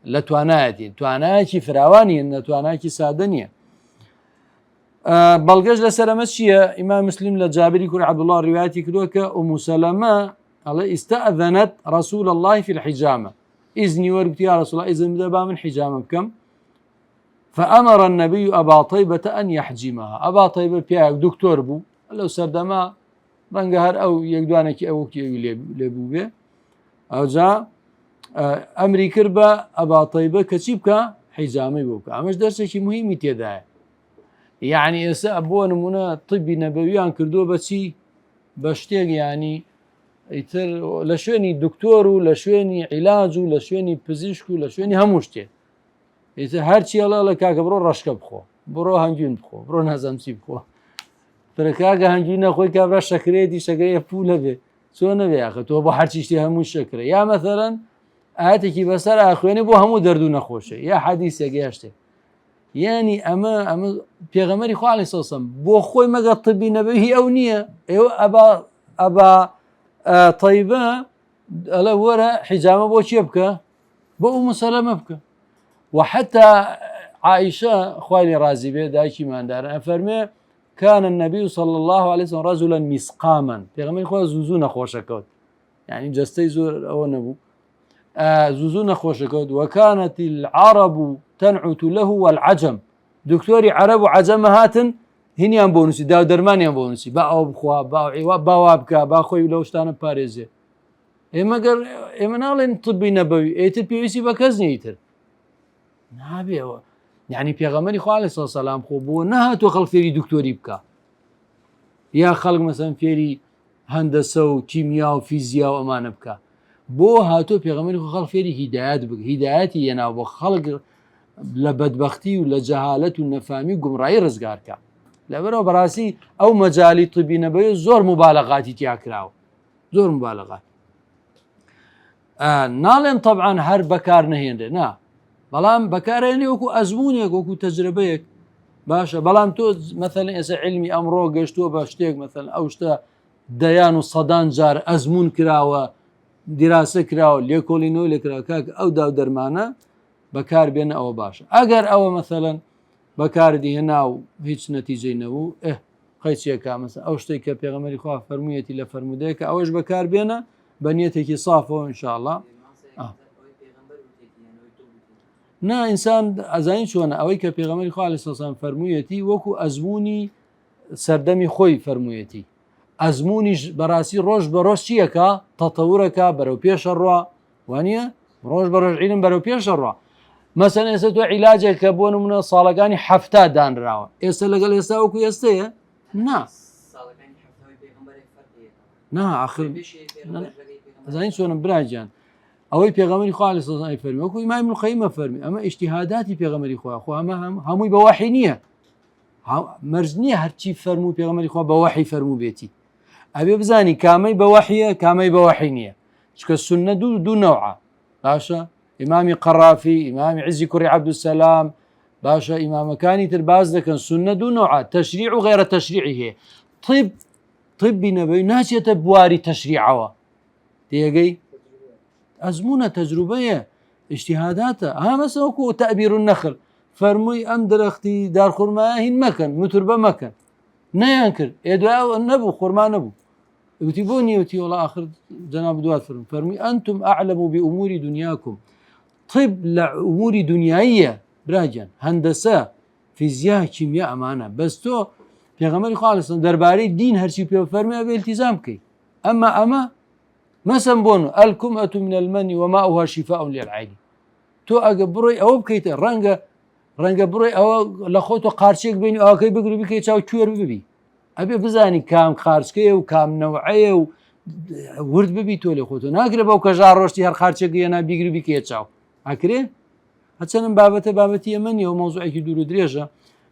لتواناتي فراواني نتواناتي سادنية بلغج لسلامتشية إمام مسلم لجابري كل عبد الله رواياتي كدوك أم سلمة الله استأذنت رسول الله في الحجامة إذني ورقت يا رسول الله إذن دبا من حجامة بكم فأمر النبي أبا طيبة أن يحجمها أبا طيبة بياك دكتور بو لو سردما رنقهر أو يقدوانك أو لبو به أو جاء أمري كربة أبا طيبة كتشيبك حجامي بوك أمش درسك مهم تيدا يعني أبوه نمونا طبي نبويان كردو بسي بشتيق يعني يتر لشويني دكتورو لشويني علاجو لشويني بزيشكو لشويني هموشتي يتر هرچي الله لكاك برو رشك بخو برو هنجين بخو برو نازمسي بخو فركاك هنجين أخوي كابرا شكريتي شكرية فولة بي سو نبي أخي تو بو هرچي اشتي هموش شكري يا مثلا آتكي بسر أخواني بو همو دردو نخوشه يا حديث يقياشتي يعني أما بيغمري خو عليه الصلاة والسلام بو خوي مقا طبي نبوي أو نية ايو أبا طيبة ألا ورا حجامة بو يبكى بو أم سلمة بكى وحتى عائشة خوالي رازي بيه دايشي ما عندها فرمي كان النبي صلى الله عليه وسلم رجلا مسقاما بيغمري خو زوزون خوشكوت يعني جستي زور أو نبو زوزون خوشكوت وكانت العرب تنعت له والعجم دكتوري عرب وعجم هاتن هنيان بونسي داو درمانيان بونسي باو بخوا باو عواب باو ابكا با خوي لوشتان باريزي اما قال اما نالين طبي نبوي ايتر بيوسي بكزني ايتر نابي يعني بيغمري خو عليه الصلاه والسلام خو بو نهاتو خلفيري دكتوري بكا يا خلق مثلا فيري هندسه وكيمياء وفيزياء وامان بكا بو هاتو بيغمري خو خلفيري هدايات بك هداياتي ينا وخلق لبدبختي ولا جهالة والنفامي قمرأي رزقارك لبرو براسي أو مجالي طبي نبوي زور مبالغاتي تياكراو زور مبالغات نالين طبعا هر بكار نهين نا بلام بكاريني وكو أزمونيك وكو تجربيك باشا بلام تو مثلا إسا علمي أمرو قشتو باشتيك مثلا أو شتا ديان وصدان جار أزمون كراوة دراسة كراوة ليكولينو لكراو كاك أو داو درمانا بكار بين أو باشا أجر أو مثلا بكار دي هنا وهيج نتيجة نبو خيتشيكا مثلا أو شتيكا بيغمري خواه فرمويتي لفرموديكا أوش بكار بينا بنيتك صافو إن شاء الله نا إنسان أزاين شونا أويكا بيغمري خواه عليه الصلاة والسلام فرمويتي وكو أزموني سردمي خوي فرمويتي أزموني براسي روش بروش شيكا تطوركا برو بيش الروا وانيا روش بروش علم برو بيش الروا مثلا إسا علاجك كبون من صالقاني حفتا دان راوا إسا لقل إسا وكو يستيه نا نا آخر زين شو براجان أوي بيغمري خو عليه الصلاة والسلام يفرمي وكو إمام ابن القيم فرمي أما اجتهاداتي بيغمري خو أما هموي بواحينية مرزنية هرشي فرمو بيغمري خو بواحي فرمو بيتي أبي بزاني كامي بواحية كامي بواحينية شكا السنة دو نوعة باشا إمامي قرافي إمامي عزي كري عبد السلام باشا إمام كاني ترباز لكن سنة دو نوع تشريع وغير تشريعه طب نبي ناس يتبواري تشريعه تيجي أزمونة تجربية اجتهاداتها مثلا وكو تأبير النخل فرمي أم درختي دار خرما هين مكان متربة مكان نينكر يدعو النبو خرما نبو يكتبوني يوتي والله آخر جناب دوات فرمي أنتم أعلموا بأمور دنياكم طب لأمور دنيائية براجان هندسة فيزياء كيمياء أمانة بس تو في غمر خالص درباري الدين هرشي بيو فرمي أبي التزام كي أما مثلا بونو الكمأة من المن وماؤها شفاء للعين تو أقبري أو بكيت رنجا بروي أو لخوتو قارشيك بيني أو كي بقولي بكي تشاو كير ببي أبي بزاني كام قارشكي وكام نوعية ورد ببي تولي خوتو ناكري بو كجار روشتي هر قارشيك أنا بيقولي بكي تشاو أكري هتسنن بابتي يمني وموضوعي كي دورو دريجة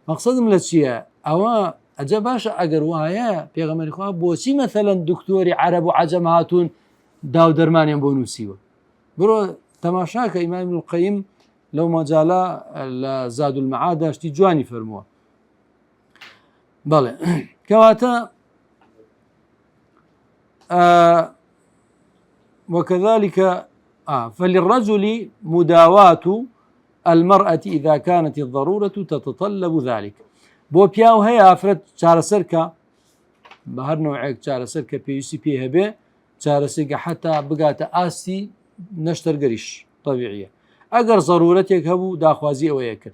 مقصدم لتشيا أو أجا باشا أجر وهايا بيغمر إخوة بوسي مثلا دكتوري عرب وعجم هاتون داو درمان ينبونو سيوا برو تماشاك إمام ابن القيم لو ما جالا زاد المعاد اشتي جواني فرموه بله كواتا وكذلك فللرجل مداواة المرأة إذا كانت الضرورة تتطلب ذلك بو بياو هي أفرد شار سركة بهر نوعك شار سركة بيوسي بيها بي شار سركة حتى بقات آسي نشتر قريش طبيعية أجر ضرورتك هبو داخوازي أو يكر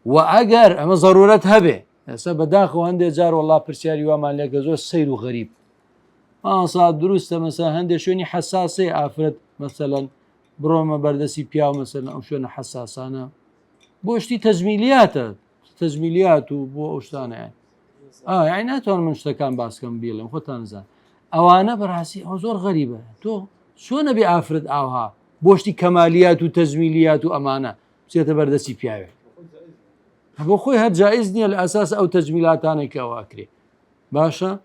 وأجر أما ضرورة هبه سبب داخو هندي جار والله برسياري وما لك زو السير غريب صاد دروس مثلا هندي شوني حساسة أفرد مثلا بروما بردسي بياو مثلا أو شون حساسة أنا بوشتي تجميليات وبو أشتانا يعني ناتوان من اشتكان باسكم بيلم خطان زان أوانا براسي زور غريبة تو شو نبي أفرد أوها بوشتي كماليات وتجميليات وأمانة سيتا بردسي بياوي بو خوي هاد جائزني الأساس أو تجميلات أنا كواكري باشا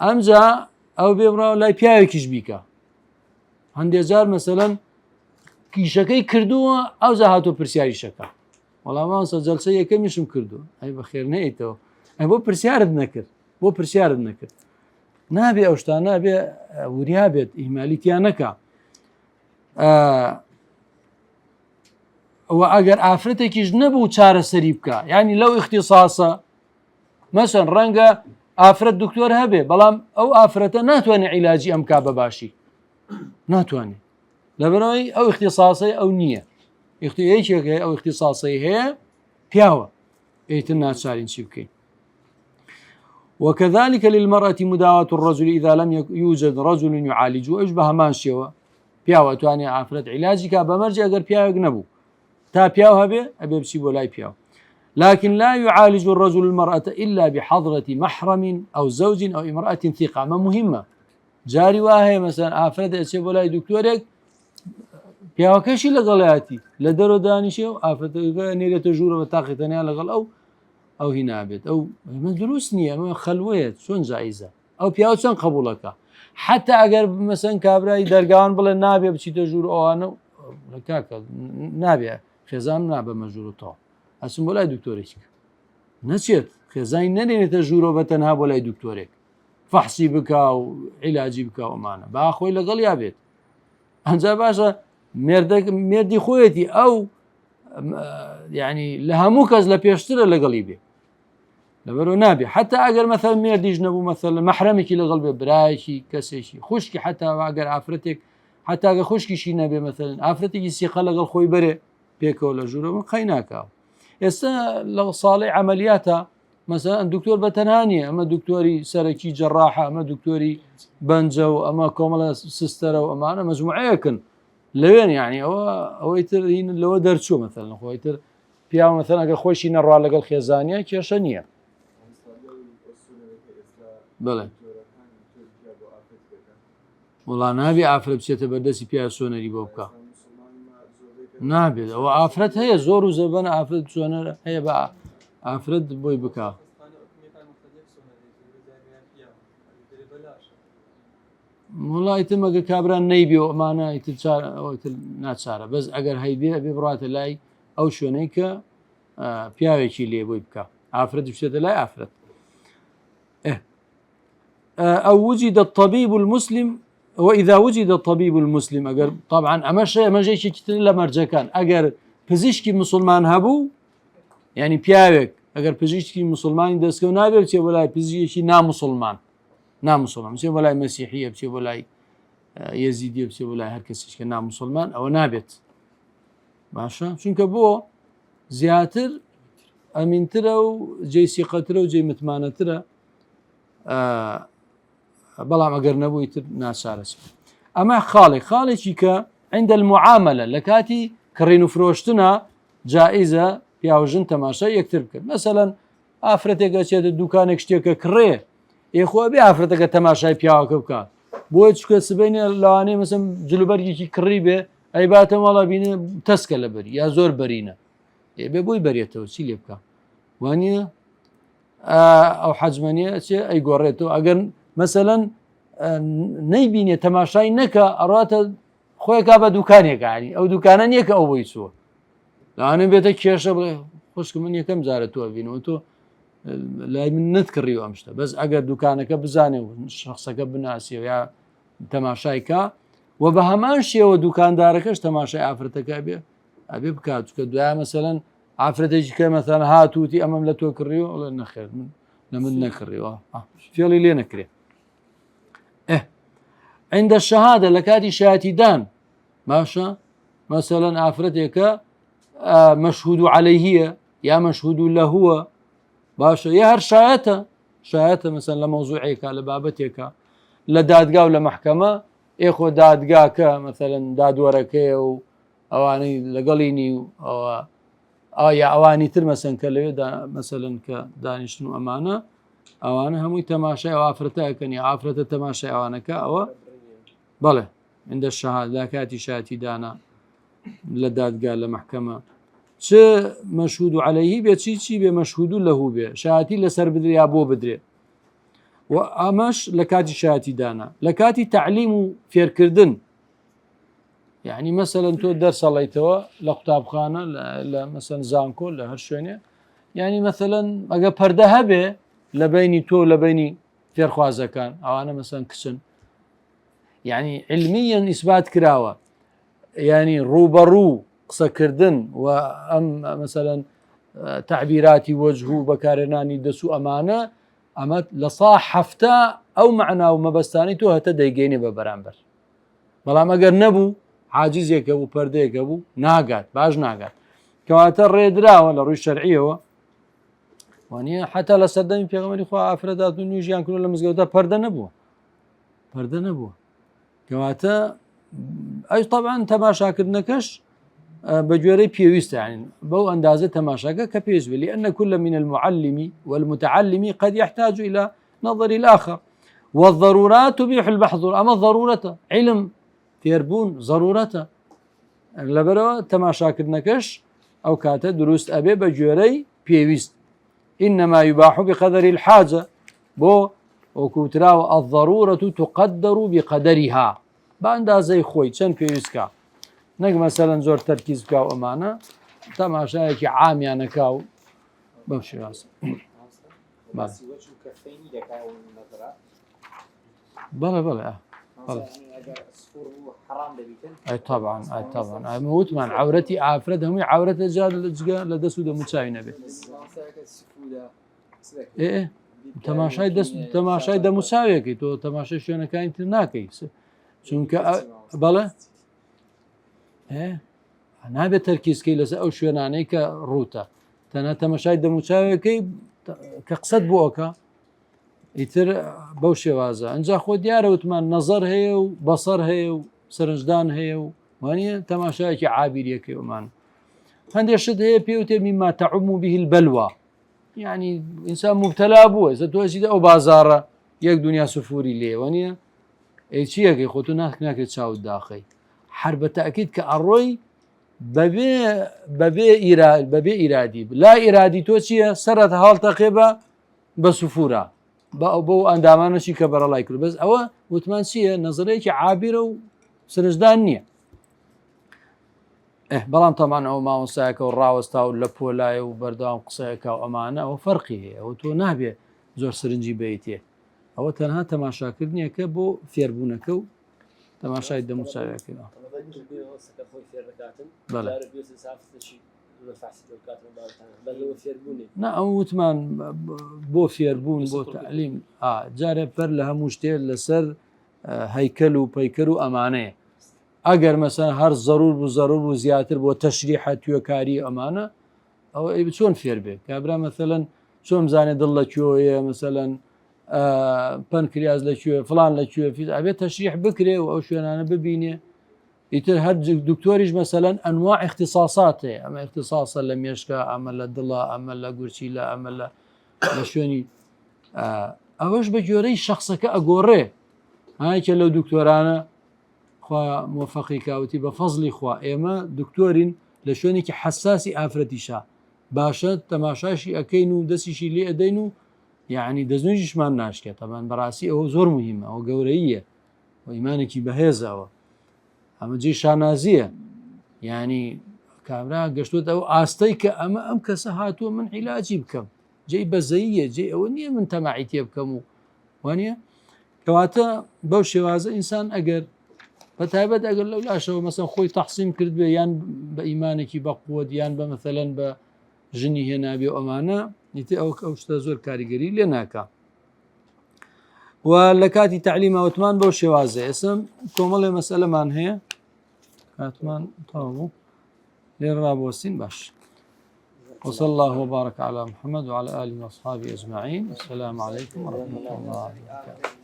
أمجا أو بيبرا لا بياوي كيش بيكا هندي جار مثلا كيشكي كردوه أو زهاتو برسياري شكا والله ما وصل جلسة يكم يشم كردو أي بخير نيتو أي بو برسيار بنكر نابي أوشتا نابي وريابت إهماليتي نكا وأجر آفرتك يجنبوا شار سريبكا يعني لو اختصاصا مثلا رنجا آفرت دكتور هبه بلام أو آفرته ناتواني علاجي أم كابا باشي ناتواني لبنوي أو اختصاصي أو نية ايش أو اختصاصي هي بياوة ايتنا شارين شبكي وكذلك للمرأة مداواة الرجل إذا لم يوجد رجل يعالجه أشبه مانشيوه بياوة تواني عافرت علاجك بمرجع أجر بياوة يقنبو تا بياوة هبه أبي بسيبه لاي بياوة لكن لا يعالج الرجل المرأة إلا بحضرة محرم أو زوج أو امرأة ثقة ما مهمة جاري واهي مثلا عافرت أسيبه لاي دكتورك بياوة كشي لغلاتي لدرو دانيشيو عافرت نيرة تجورة بتاقيتنيا لغل أو هنا بيت أو من دروس نية ما خلويت شون جائزة أو بياوة شون قبولك حتى أجر مثلا كابراي درجان بلا نابي بشي تجور أو أنا لكاك نابي خزان نابي مجور طا أسم بلا دكتورك نسيت خزان نري تجور بتنها بلا دكتورك فحصي بك أو علاجي بك أو معنا بأخوي لقل يا بيت أنت باشا مردي خويتي أو يعني لهموكز لبيشتري لقليبي لبرو نابي حتى أجر مثلا مردي جنبو مثلا محرمك لقلبي برايكي كسيشي خشكي حتى أجر عفرتك حتى أجر خشكي شي نبي مثلا عفرتك يسيق لقل خوي بري بيك ولا جورو من خيناك يسا لو صالح عملياتها مثلا الدكتور بتنهانية أما دكتوري سركي جراحة أما دكتوري بنجو أما كوملا سسترة وأما أنا مجموعة يكن لوين يعني هو يتر هين لو درسو مثلا هو يتر بيا مثلا أجر خوشي نرى لقل خيزانية كيشانية بله والله نابي عفرت بسيت بردسي بيا سونري بوبكا نابي هو عفرت هي زور وزبان عفرت سونر هي بقى عفرت بوي بكا والله ئیتر کابران نەیبێ و ئەمانە ئیتر ناچارە بەس ئەگەر هەیبێ ئەبێ بڕاتە لای ئەو شوێنەی کە پیاوێکی لێ بۆی بکە ئافرەت بچێتە لای ئافرەت أو وجد الطبيب المسلم وإذا وجد الطبيب المسلم أجر طبعا أما جاي شيء كتير لمرجع كان أجر بزيشكي مسلمان هبو يعني بياوك أجر بزيشكي مسلمان دسكو نابي بتشي ولا بزيشي نا مسلمان بتشي ولا مسيحية بتشي ولا يزيدية بتشي ولا هركسيش كنا مسلمان أو نابت ماشا شون كبو زياتر أمين ترى وجاي ثقة ترى وجاي متمانة ترى بەڵام ئەگەر نەبووی تر ناچارەچ ئەمە خاڵێکی کە عند المعاملة لە کاتی کڕین و فرۆشتنە جائزە پیاوژن تەماشای یەکتر بکرد مەسەلەن ئافرەتێکە چێتە دوکانێک شتێکە کڕێ ئێخوا بێ ئافرەتەکە تەماشای پیاوەکە بکات بۆیە چکە سبەینە لەوانەیە مەسەن جلوبەرگێکی کڕی بێ ئەیباتە ماڵە بینە تەسکە لە بەری یا زۆر بەرینە بێ بۆی بەرێتەوە چی لێ بکە وانە ئەو حەجمەنیە چێ ئەی گۆڕێتەوە ئەگەر مەسەلەن نەیبینێ تەماشای نەکە ئەڕاتە خۆی کا بە دوکانێکانی ئەو دوکانە نییە کە ئەو بۆی چووە لاانە بێتە کێشە بڵێ خوشک من یەکەم جارە تۆ بینەوە تۆ لای من نتکڕیوە ئەم شتە بەس ئەگەر دوکانەکە بزانێ و شخصەکە بناسیەوە یا تەماشایکە و بە هەمان شێوە دوکاندارەکەش تەماشای ئافرەتەکە ئەبێ بکات چکە دوایە مەسەلەن ئافرەتێکی کە مەسەلەن هاتووتی ئەمەم لە تۆ کڕیوە ئەڵێ نەخێر من لە من نەکڕیوە فێڵی لێ نەکرێ عند الشهادة لكاتي شهادتان ماشا مثلا عفرتك مشهود عليه يا مشهود له هو باشا يا هر شهادة مثلا لموضوعك لبابتك لدادقا ولا محكمة إخو دادقاك مثلا داد وركي أو أواني لقليني أو يا أواني تر مثلا كليو مثلا كدانشنو أمانة أوانا همي تماشي أو عفرتك يعني عفرت تماشي أوانك أو بله عند الشهادة لكاتي شهادتي دانا لداد قال لمحكمة شو مشهود عليه بيتشي بمشهود له بيه شهادتي لسر بدري أبو بدري وأمش لكاتي شهادتي دانا لكاتي تعليم فير كردن يعني مثلا تو درس الله يتوى لقطاب خانة مثلا زانكو لهالشوينة يعني مثلا أجا بردها به لبيني تو لبيني فير خوازة كان أو أنا مثلا كسن يعني علميا إثبات كراوة يعني روبرو قصة كردن وأم مثلا تعبيراتي وجهه بكارناني دسو أمانة أما لصاح حفتا أو معنى ومبستاني تو هتا ديقيني ببرامبر بلا ما قر نبو عاجز يكبو پرده يكبو ناقات باش ناقات كواتا الريدرا ولا روي الشرعية واني حتى لسردمي في غمري خواه أفردات ونيجيان كلو لمزقوتا پرده نبو كواتا أي طبعا تماشاكرنكش بجوري بيويست يعني بو أندازة تماشاكا كبيويست لأن كل من المعلم والمتعلم قد يحتاج إلى نظر الآخر والضرورات تبيح المحظور أما الضرورة علم تيربون ضرورته لبرو تماشاكرنكش أو كاتا دروست أبي بجوري بيويست إنما يباح بقدر الحاجة بو وكوتراو الضرورة تقدر بقدرها باندازي خوي چەند پێویستکە نەک مثلا زۆر تەرکیز بکە و ئەمانە تەماشایەکی عامیانەکە و بەو شێوازە بەڵێ أي طبعا وتمان عورتي عافرت همي عورت جا لدسو دموچاوی نەبێ إيه تەماشای دەموچاوێکی تۆ تەماشای شوێنەکانی تر ناکەی چونکە بەڵێ نابێت تەرکیزکەی لەسەر ئەو شوێنانەی کە ڕوتە تەنها تەماشای دەموچاوێکەی کە قسەت بۆ ئەوکە ئیتر بەو شێوازە ئەنجا خۆ دیارە وتمان نەزەر هەیە و بەسەر هەیە و سەرنجدان هەیە و وانە تەماشایەکی عابیریەکەی ئەومان هەندێک شت هەیە پێوتێ مما تعم به البلوى يعني إنسان مبتلى بووە زەتۆزیدە ئەو بازارە یەک دنیا سفوری لێ وانە چیەکەی خۆتو ناکرێت چاوت داخەی هەر بە تەئکید کە ئەڕۆی بەبێ ئیرادی لا ئیرادی تۆ چییە سەرەت هەڵتەقێ بە سفورە بۆ ئەندامانەشی کە بەرەڵای کرد بەس ئەوە وتمان چییە نەزەرەیەکی عابیرە و سرنجدان نییە بەڵام تەمان ئەو مامۆستایەکە و ڕاوەستا و لە پۆلایە و بەردەوام قسەیەکە و ئەمانە ئەوە فەرقی هەیە ئەوە تۆ نابێ زۆر سرنجی بێتێ ئەوە تەنها تەماشاکردنیەکە بۆ فێربوونەکە و تەماشای دەموچاوەکەەوە نا ئەو وتمان بۆ فێربوون بۆ تعلیم جارێ پەر لە هەموو شتێ لەسەر هەیکەل و پەیکەر و ئەمانەیە ئەگەر مەسەن هەر زەرور بوو زیاتر بۆ تەشریحە توێکاری ئەمانە ئەوە چۆن فێر بێ کابرا مەسەلەن چۆن بزانێ دڵ لەکوێیە مەسەلەن پەنکریاز لەکوێ فلان لەکوێ ئەبێت تەشریح بکرێ و ئەو شوێنانە ببینێ ئیتر هەر دکتۆریش مەسەلەن ئەنواع اختصاصات هەیە ئەمە اختصاصە لە مێشکە ئەمە لە دڵە ئەمە لە گورچی لە ئەمە لە شوێنی ئەوەش بە گوێرەی شخصەکە ئەگۆڕێ هاکە لەو دکتۆرانە خوا موفقی کاوتی بە فەزلی خوا ئێمە دکتۆرین لە شوێنێکی حساسی ئافرەتیشا باشە تەماشاشی ئەەکەین و دەستیشی لێ ئەدەین و یعنی دەستنوێژیشمان ناشکێت تەمان بەڕاستی ئەوە زۆر مهمە ئەوە گەورەیە و ئیمانێکی بەهێزەوە ئەمە جێ شانازیە ینی کامرا گەشتوت ئەو ئاستەی کە ئەمە ئەم کەسە هاتووە من عیلاجی بکەم جێی بەزەییە جێ ئەوە نییە من تەماعی تێ بکەم و وانە کەواتە بەو شێوازە ئینسان ئەگەر بە تایبەت ئەگەر لەو لاشەوە مەسەن خۆی تەحسین کرد بێ یان بە ئیمانێکی بەقووت یان بە مەثەلەن بە ژنی هێنابێ ئەمانە نیتی ئەو شتە زۆر کاریگەری لێ ناکە و لە کاتی تعلیماوتمان بەو شێوازە ئێسم کۆمەڵێ مەسەلەمان هەیە کاتمان تاوە لێ ڕابوەستین باش وصلى الله وبارك على محمد وعلى آله وأصحابه أجمعين السلام عليكم ورحمة الله وبركاته